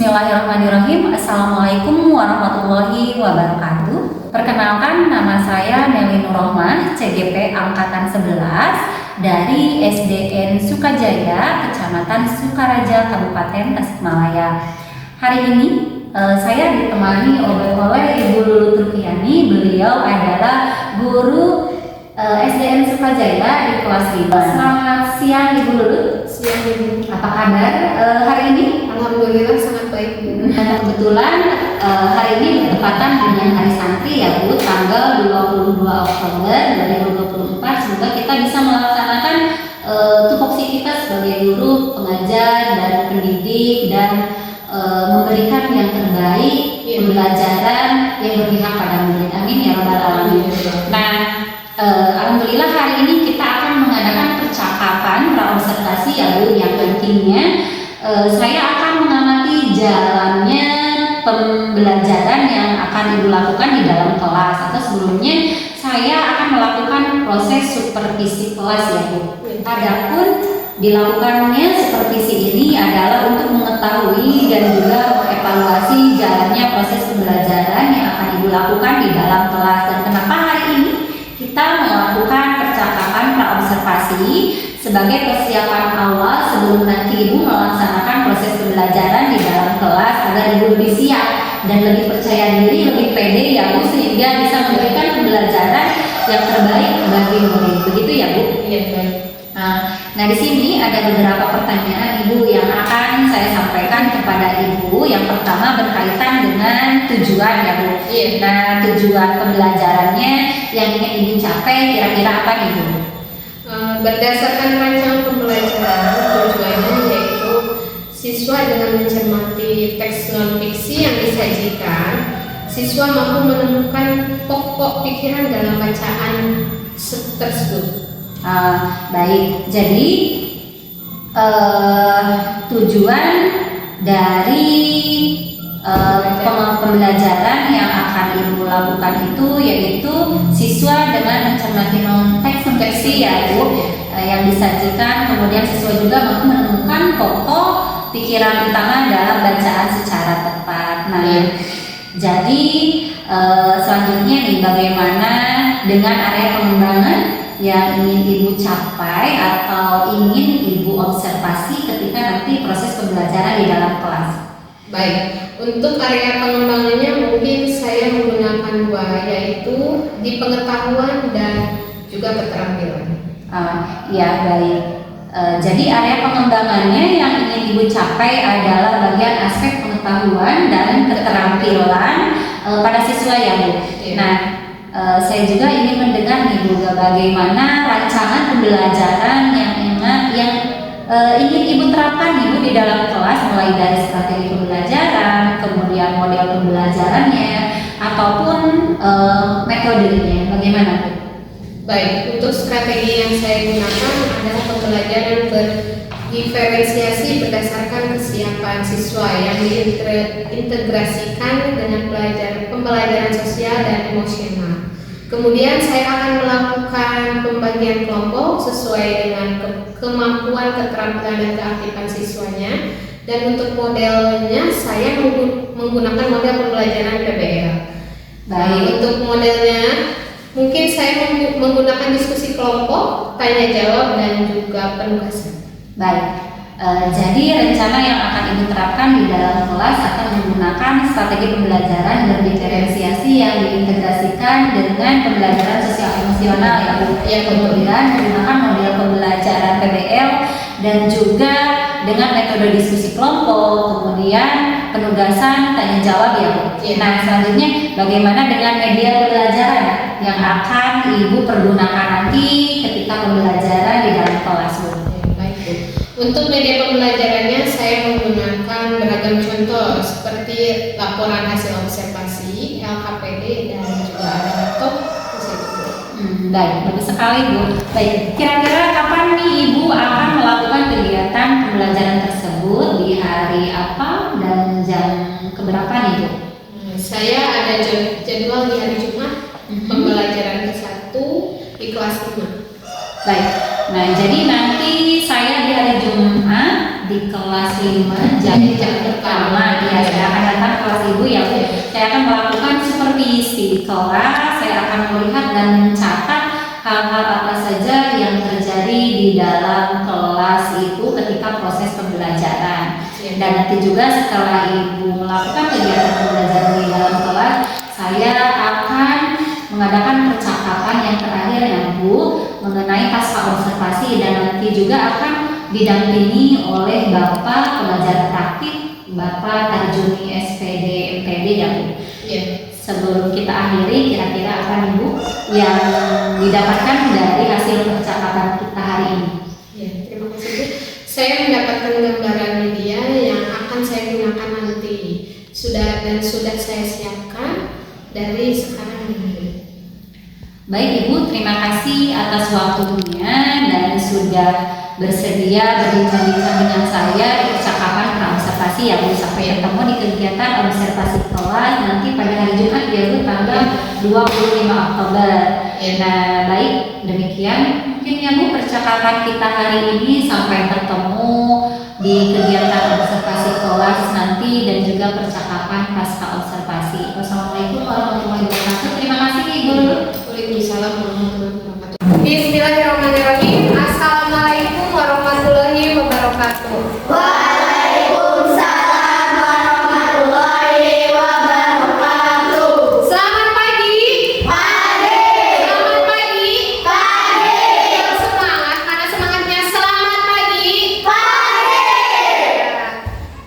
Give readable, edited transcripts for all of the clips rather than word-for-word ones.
Bismillahirrahmanirrahim. Assalamualaikum warahmatullahi wabarakatuh. Perkenalkan, nama saya Nelly Nurrohmah, CGP Angkatan 11 dari SDN Sukajaya, Kecamatan Sukaraja, Kabupaten Tasikmalaya. Hari ini saya ditemani oleh Ibu Lulu Turkiani. Beliau adalah guru SDN Sukajaya di kelas 5. Selamat siang Ibu Lulu. Siang Ibu. Apa kabar hari ini? Alhamdulillah sangat baik. Kebetulan hari ini bertepatan dengan Hari Santri ya Bu, tanggal 22 Oktober 2024. Semoga kita bisa melaksanakan tupoksi kita sebagai guru, pengajar, dan pendidik, dan memberikan yang terbaik, pembelajaran yang berpihak pada murid. Amin ya rabbal alamin. Nah, alhamdulillah hari ini kita akan mengadakan percakapan praobservasi ya Bu, yang pentingnya saya akan mengamati jalannya pembelajaran yang akan Ibu lakukan di dalam kelas, atau sebelumnya saya akan melakukan proses supervisi kelas ya Bu. Adapun dilakukannya supervisi ini adalah untuk mengetahui dan juga mengevaluasi jalannya proses pembelajaran yang akan Ibu lakukan di dalam kelas. Dan kenapa hari ini kita melakukan percakapan praobservasi sebagai persiapan awal sebelum nanti Ibu melaksanakan proses pembelajaran di dalam kelas, agar Ibu lebih siap dan lebih percaya diri, lebih pede ya Bu, sehingga bisa memberikan pembelajaran yang terbaik bagi murid. Begitu ya Bu? Iya, baik. Nah di sini ada beberapa pertanyaan Ibu yang akan saya sampaikan kepada Ibu. Yang pertama berkaitan dengan tujuan ya Bu. Iya. Nah, tujuan pembelajarannya yang ingin Ibu capai kira-kira apa nih Bu? Berdasarkan rancangan pembelajaran, tujuannya yaitu siswa dengan mencermati teks non-fiksi yang disajikan, siswa mampu menemukan pokok pikiran dalam bacaan tersebut. Baik, jadi tujuan dari pembelajaran yang akan Ibu lakukan itu yaitu siswa dengan mencermati teks non-fiksi ya Bu, yang disajikan, kemudian siswa juga mampu menemukan pokok pikiran utama dalam bacaan secara tepat. Nah, jadi selanjutnya nih, bagaimana dengan area pengembangan yang ingin Ibu capai atau ingin Ibu observasi ketika nanti proses pembelajaran di dalam kelas? Baik, untuk area pengembangannya mungkin saya menggunakan dua, yaitu di pengetahuan dan juga keterampilan. Ya baik. Jadi area pengembangannya yang ingin Ibu capai adalah bagian aspek pengetahuan dan keterampilan pada siswa ya Bu. Iya. Nah, saya juga ingin mendengar nih Bu, bagaimana rancangan pembelajaran yang ingin Ibu terapkan Ibu di dalam kelas, mulai dari strategi pembelajaran, kemudian model pembelajarannya, ataupun metodenya. Bagaimana Bu? Baik, untuk strategi yang saya gunakan adalah pembelajaran berdiferensiasi berdasarkan kesiapan siswa yang diintegrasikan dengan pembelajaran sosial dan emosional. Kemudian saya akan melakukan pembagian kelompok sesuai dengan kemampuan, keterampilan, dan keaktifan siswanya. Dan untuk modelnya saya menggunakan model pembelajaran PBL. Baik. Untuk modelnya mungkin saya menggunakan diskusi kelompok, tanya jawab, dan juga penugasan. Baik, jadi rencana yang akan Ibu terapkan di dalam kelas akan menggunakan strategi pembelajaran berdiferensiasi yang diintegrasikan dengan pembelajaran sosial emosional ya Bu. Ya, kemudian menggunakan model pembelajaran PBL dan juga dengan metode diskusi kelompok, kemudian penugasan, tanya jawab ya Bu. Ya. Nah, selanjutnya bagaimana dengan media pembelajaran yang akan Ibu pergunakan nanti ketika pembelajaran di dalam kelas Bu? Baik Bu. Untuk media pembelajarannya saya menggunakan beragam contoh seperti laporan hasil observasi, LKPD, dan juga ada laptop di situ Bu. Baik, bagus sekali Bu. Baik, kira-kira kapan nih Ibu akan melakukan kegiatan pembelajaran tersebut, di hari apa dan jam keberapa nih Bu? Saya ada jadwal di hari Jumat, pembelajaran ke-1 di kelas 5. Baik, Nah, jadi nanti saya di hari Jumat di kelas 5, jadi jam pertama ya, saya akan datang ke kelas ibu ya. Saya akan melakukan supervisi di kelas, saya akan melihat dan mencatat hal-hal apa saja yang terjadi di dalam kelas itu ketika proses pembelajaran. Dan nanti juga setelah ibu melakukan kegiatan pembelajaran di dalam kelas, saya akan mengadakan percakapan yang terakhir ya Bu mengenai pasca observasi, dan nanti juga akan didampingi oleh Bapak pengajar praktik Bapak Tarjuni SPD MPD ya Bu. Sebelum kita akhiri, kira-kira apa nih Bu yang didapatkan dari hasil percakapan kita hari ini? Ya, terima kasih Bu. Saya mendapatkan gambaran media yang akan saya gunakan nanti. Sudah saya siapkan dari sekarang ini. Baik Ibu, terima kasih atas waktunya dan sudah bersedia berbincang-bincang dengan saya di percakapan praobservasi ya Bu. Sampai ketemu di kegiatan observasi kelas nanti pada hari Jumat ya Bu, tanggal 25 Oktober. Nah baik, demikian mungkin ya Bu percakapan kita hari ini. Sampai ketemu di kegiatan observasi kelas nanti dan juga percakapan pasca observasi. Wassalamualaikum warahmatullahi wabarakatuh. Terima kasih Ibu. Waalaikumsalam warahmatullahi wabarakatuh. Bismillahirrahmanirrahim. Assalamualaikum warahmatullahi wabarakatuh. Waalaikumsalam warahmatullahi wabarakatuh. Selamat pagi. Pagi. Selamat pagi. Pagi. Yang semangat, mana semangatnya? Selamat pagi. Pagi.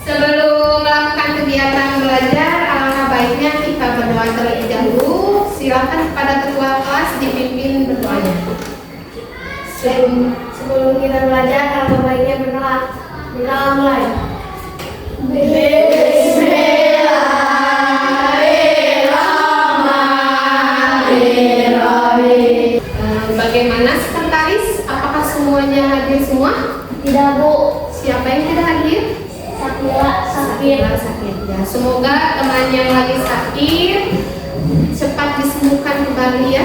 Sebelum melakukan kegiatan belajar, alangkah baiknya kita berdoa terlebih dahulu. Silakan kepada ketua kelas dipimpin berdoanya. Sebelum kita belajar, alangkah baiknya berdoa. Berdoa mulai. Bismillahirrahmanirrahim. Bagaimana sekretaris? Apakah semuanya hadir semua? Tidak Bu, Siapa yang tidak hadir? Sakit. Sakit ya. Semoga teman yang lagi sakit cepat disembuhkan kembali ya.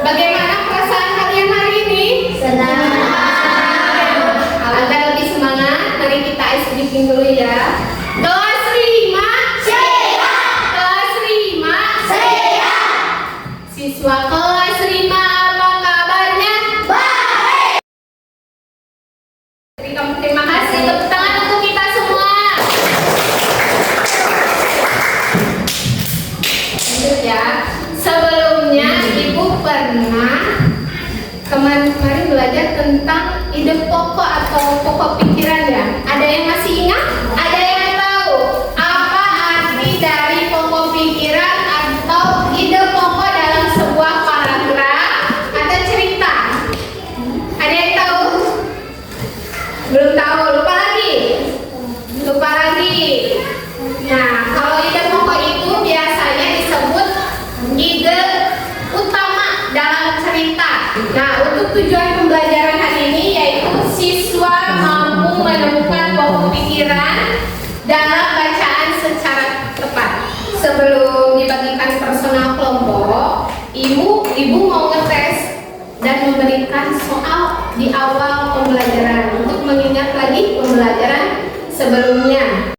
Bagaimana perasaan kalian hari ini? Senang. Anda lebih semangat. Mari kita speaking dulu ya. Kelas 5 Siap. Kelas 5 Siap. Siswa kelas 5 apa kabarnya? Baik. Terima kasih. Tepuk tangan untuk kita semua. Lanjut ya. Sebelumnya Ibu pernah kemarin belajar tentang ide pokok atau pokok pikiran ya. Ada yang masih ingat? Ada yang tahu apa arti dari pokok pikiran atau ide pokok dalam sebuah paragraf atau cerita? Ada yang tahu? Belum tahu, lupa lagi. Nah, kalau ide pokok itu biasanya disebut ide utama dalam cerita. Nah, untuk tujuan pembelajaran hari ini yaitu siswa mampu menemukan pokok pikiran dalam bacaan secara tepat. Sebelum dibagikan personal kelompok, ibu mau ngetes dan memberikan soal di awal pembelajaran untuk mengingat lagi pembelajaran sebelumnya.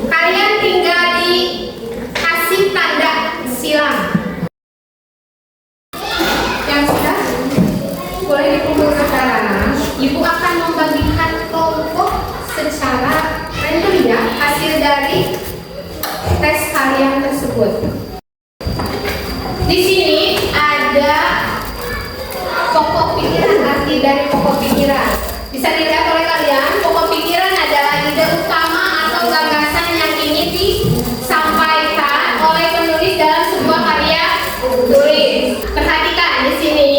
Kalian tinggal dikasih tanda silang. Yang sudah boleh dikumpulkan sekarang. Ibu akan membagikan kelompok secara random ya hasil dari tes kalian tersebut. Di sini ada pokok pikiran, arti dari pokok pikiran. Bisa dilihat oleh kalian, pokok pikiran adalah ide utama atau gagasan yang ingin disampaikan oleh penulis dalam sebuah karya tulis. Perhatikan di sini,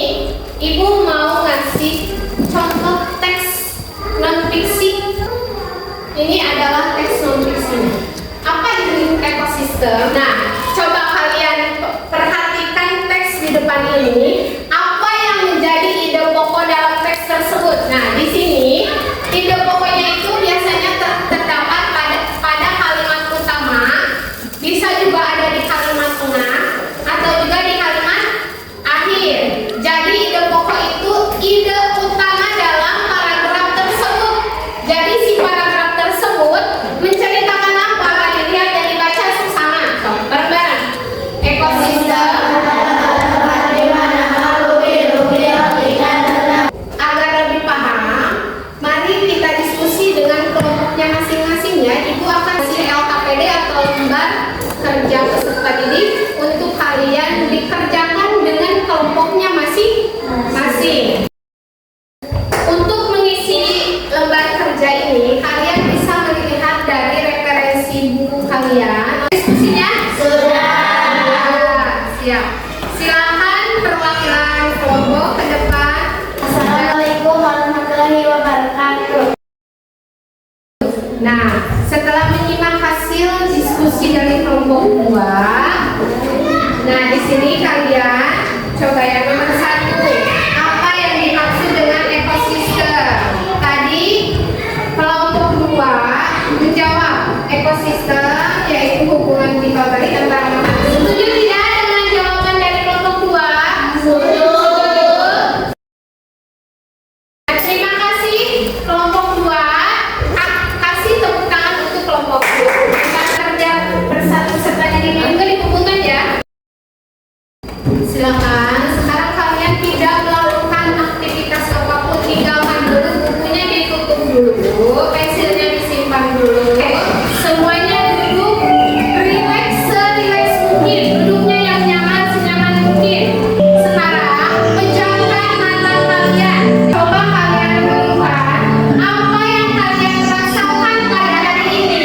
Ibu mau ngasih contoh teks non fiksi. Ini adalah teks non fiksi. Apa itu ekosistem? Nah, coba kalian perhatikan teks di depan ini. Apa yang menjadi ide pokok dalam teks tersebut? Nah, di sini Nah, setelah menyimak hasil diskusi dari kelompok 2, nah di sini kalian coba yang nomor 1, apa yang dimaksud dengan ekosistem? Tadi kelompok 2 menjawab ekosistem yaitu hubungan timbal balik antara makhluk. Setuju tidak dengan jawaban dari kelompok 2? Setuju. Terima kasih kelompok 2. Kasih tepuk tangan untuk kelompok 2. Kita kerja bersatu serta diri juga dikumpulkan ya. Silakan. Sekarang kalian tidak melakukan aktivitas apapun, tinggalkan dulu bukunya, ditutup dulu, pensilnya disimpan dulu. Semuanya duduk rileks serileks mungkin, duduknya yang nyaman senyaman mungkin. Sekarang pejamkan mata kalian. Coba kalian renungkan apa yang kalian rasakan pada hari ini.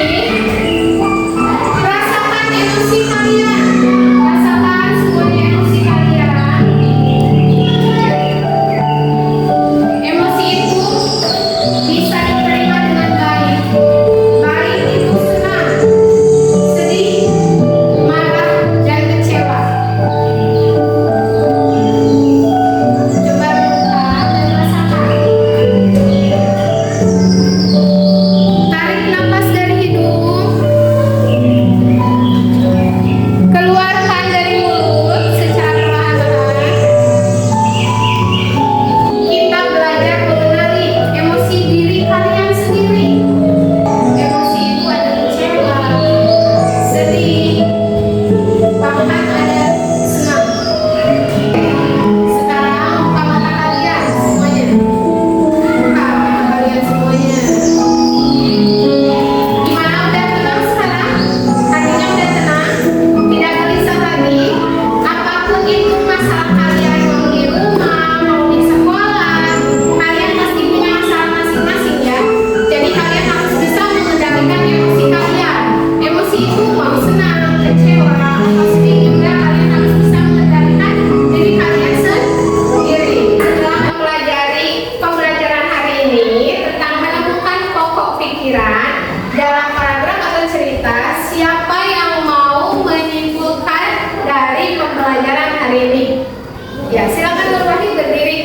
Rasakan emosi kalian. Rasakan semuanya emosi kalian. Emosi itu bisa diterima dengan baik. Baik itu senang, sedih, marah, dan kecewa. Coba renungkan dan rasakan. Tarik nafas dari hidung, keluarkan dari mulut secara perlahan-lahan. Kita belajar mengenali emosi diri kalian sendiri. Emosi itu ada kecewa, sedih, bahkan ada senang. Sekarang buka mata kalian semuanya. Buka mata kalian semuanya. Gimana, udah tenang sekarang? Hatinya udah tenang? Tidak gelisah lagi? Apapun itu masalah kalian, mau di rumah, mau di sekolah, kalian pasti punya masalah masing-masing ya. Jadi kalian harus bisa mengendalikan emosi kalian. Emosi itu mau senang, kecewa, atau sedih juga, kalian harus bisa mengendalikan diri kalian sendiri. Setelah mempelajari pembelajaran hari ini tentang menemukan pokok pikiran dalam paragraf atau cerita, siapa yang mau menyimpulkan dari pembelajaran hari ini? Ya, silakan Nur Wahid berdiri.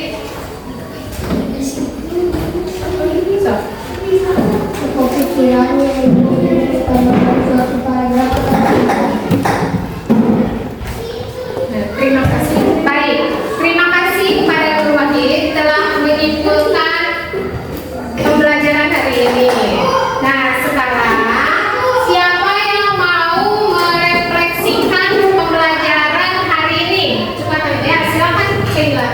So. Pokok pikiran yaitu menemukan suatu paragraf atau cerita. Nah, terima kasih. Baik, terima kasih kepada Nur Wahid telah menyimpulkan pembelajaran hari ini. Nah, sekarang siapa yang mau merefleksikan pembelajaran hari ini? Cepat ya, silakan Sheila.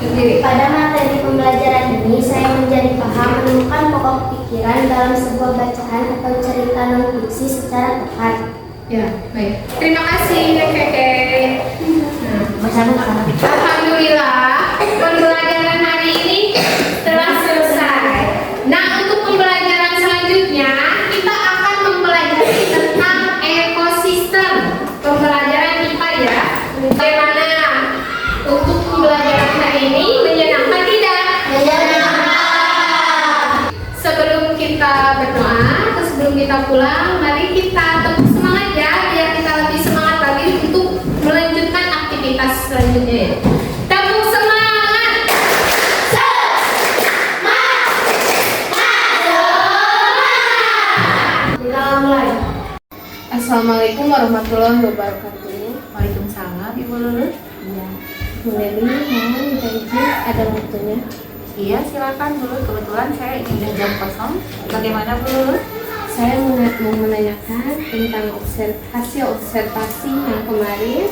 Berdiri. Pada materi pembelajaran ini, saya menjadi paham menemukan pokok pikiran dalam sebuah bacaan atau cerita non-fiksi secara tepat. Ya, baik. Terima kasih Keke. Nah, Bersama-sama. Alhamdulillah, pembelajaran hari ini telah selesai. Nah, untuk pembelajaran selanjutnya, kita akan mempelajari tentang ekosistem. Pembelajaran IPA ya. Bagaimana untuk pembelajaran hari ini? Menyenangkan tidak? Sebelum kita berdoa, atau sebelum kita pulang, mari kita tepuk semangat ya, biar kita lebih semangat lagi untuk melanjutkan aktivitas selanjutnya. Tepuk semangat! Kita mulai. Assalamualaikum warahmatullahi wabarakatuh. Waalaikumsalam Ibu Lulu. Iya. Bu Leli, mau minta izin ada waktunya? Iya, silakan dulu. Kebetulan saya ingin jam kosong. Bagaimana Bu Lulu? Saya mau menanyakan tentang hasil observasi yang kemarin.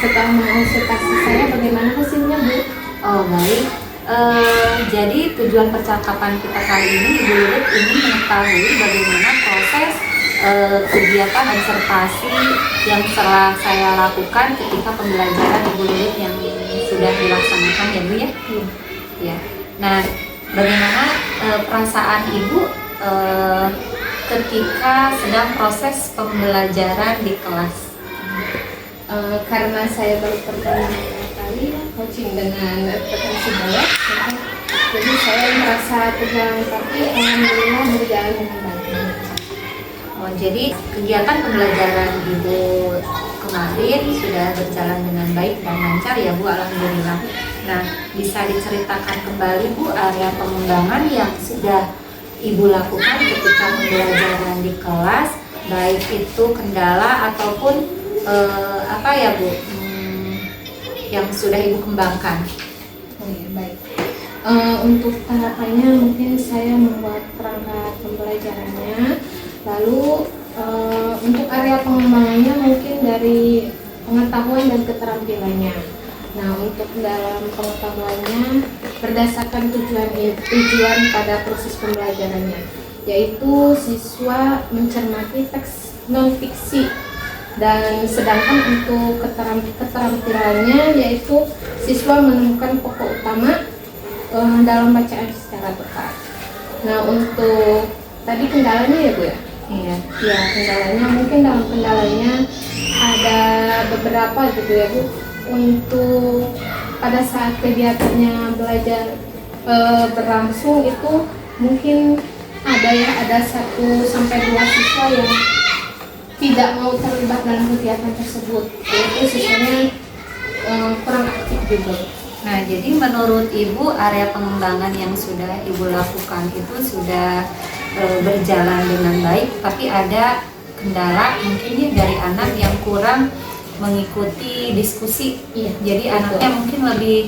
Setelah mengobservasi saya, bagaimana hasilnya Bu? Oh, baik. Jadi tujuan percakapan kita kali ini, Ibu Lulu ingin mengetahui bagaimana proses kegiatan observasi yang telah saya lakukan ketika pembelajaran Ibu Lulu yang sudah dilaksanakan ya Bu ya? Ya. Nah, bagaimana perasaan Ibu ketika sedang proses pembelajaran di kelas? Karena saya baru pertama kali coaching dengan potensi banyak, Jadi saya merasa tegang, tapi alhamdulillah berjalan dengan baik. Oh, jadi kegiatan pembelajaran Ibu kemarin sudah berjalan dengan baik dan lancar ya Bu, alhamdulillah. Nah, bisa diceritakan kembali Bu area pengembangan yang sudah Ibu lakukan ketika pembelajaran di kelas, baik itu kendala ataupun apa ya Bu, yang sudah Ibu kembangkan. Oh ya, baik. Untuk tahapannya mungkin saya membuat perangkat pembelajarannya, lalu untuk area pengembangannya mungkin dari pengetahuan dan keterampilannya. Nah, untuk dalam pengetahuannya berdasarkan tujuan pada proses pembelajarannya, yaitu siswa mencermati teks non-fiksi, dan sedangkan untuk keterampilannya yaitu siswa menemukan pokok utama dalam bacaan secara tepat. Nah, untuk tadi kendalanya ya Bu ya? Iya. Ya, kendalanya mungkin dalam kendalanya ada beberapa gitu ya Bu. Untuk pada saat kegiatannya belajar berlangsung itu mungkin ada 1 sampai 2 siswa yang tidak mau terlibat dalam kegiatan tersebut, yaitu siswanya kurang aktif juga. Nah, jadi menurut Ibu area pengembangan yang sudah Ibu lakukan itu sudah berjalan dengan baik, tapi ada kendala mungkin dari anak yang kurang mengikuti diskusi. Iya, Jadi betul. anaknya mungkin lebih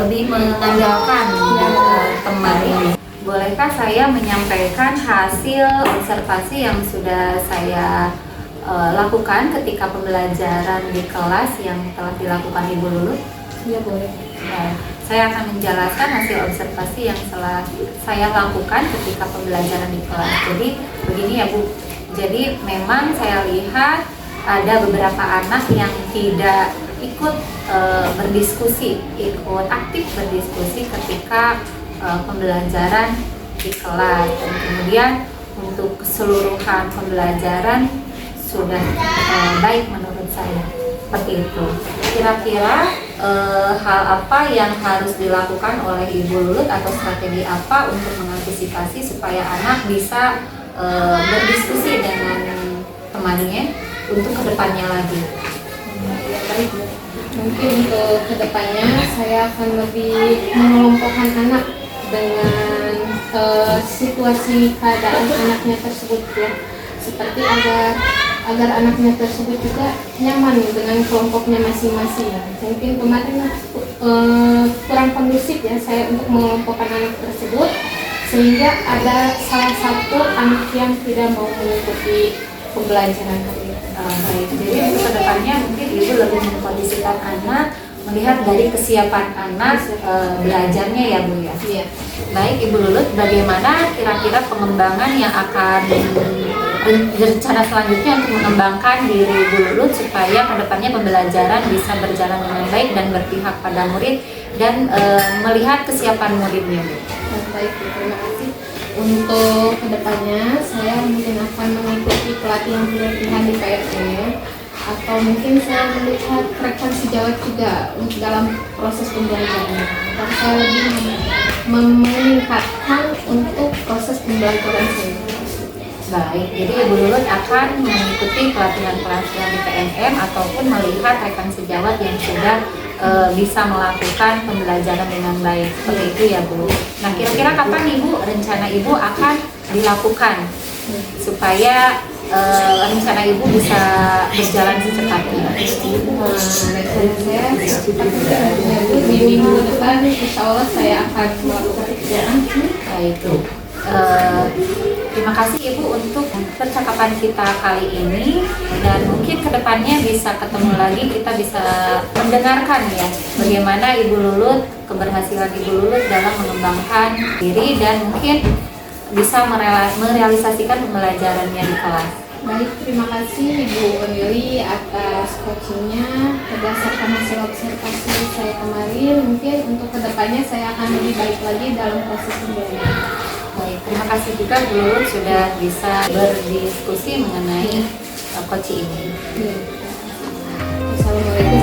lebih mengandalkan teman ini. Bolehkah saya menyampaikan hasil observasi yang sudah saya lakukan ketika pembelajaran di kelas yang telah dilakukan Ibu Lulut? Iya, boleh. Nah, saya akan menjelaskan hasil observasi yang telah saya lakukan ketika pembelajaran di kelas. Jadi begini ya Bu, jadi memang saya lihat ada beberapa anak yang tidak ikut berdiskusi, ikut aktif berdiskusi ketika pembelajaran di kelas, dan kemudian untuk keseluruhan pembelajaran sudah baik menurut saya. Seperti itu. Kira-kira hal apa yang harus dilakukan oleh Ibu Lulut atau strategi apa untuk mengantisipasi supaya anak bisa berdiskusi dengan temannya untuk kedepannya lagi? Ya, baik Bu. Mungkin untuk kedepannya saya akan lebih mengelompokkan anak dengan situasi keadaan anaknya tersebut ya, seperti agar anaknya tersebut juga nyaman dengan kelompoknya masing-masing. Mungkin kemarin kurang kondusif ya saya untuk mengelompokkan anak tersebut, sehingga ada salah satu anak yang tidak mau mengikuti pembelajaran hari ini. Baik, jadi untuk kedepannya mungkin Ibu lebih mengkondisikan anak, melihat dari kesiapan anak belajarnya ya Bu ya. Iya. Baik Ibu Lulut, bagaimana kira-kira pengembangan yang akan rencana selanjutnya untuk mengembangkan diri Ibu Lulut supaya kedepannya pembelajaran bisa berjalan dengan baik dan berpihak pada murid dan melihat kesiapan muridnya Bu? Baik, terima kasih. Untuk kedepannya saya mungkin akan mengikuti pelatihan di PSM, atau mungkin saya melihat rekan sejawat juga untuk dalam proses pembelajaran, dan saya lebih meningkatkan untuk proses pembelajaran saya. Baik, jadi Ibu Lulut akan mengikuti pelatihan-pelatihan di PNM ataupun melihat rekan sejawat yang sudah bisa melakukan pembelajaran dengan baik. Seperti itu ya Bu. Nah, kira-kira kapan Ibu rencana Ibu akan dilakukan supaya rencana Ibu bisa berjalan secepatnya? Rencana saya di minggu depan insya Allah saya akan melakukan kerjaan. Baik, terima kasih Ibu untuk percakapan kita kali ini, dan mungkin kedepannya bisa ketemu lagi, kita bisa mendengarkan ya bagaimana Ibu Lulut, keberhasilan Ibu Lulut dalam mengembangkan diri dan mungkin bisa merealisasikan pembelajarannya di kelas. Baik, terima kasih Ibu Onili atas coachingnya. Berdasarkan hasil observasi saya kemarin, mungkin untuk kedepannya saya akan lebih baik lagi dalam proses pembelajaran. Baik, terima kasih juga Bu Lulut sudah bisa berdiskusi mengenai coaching ini. Assalamualaikum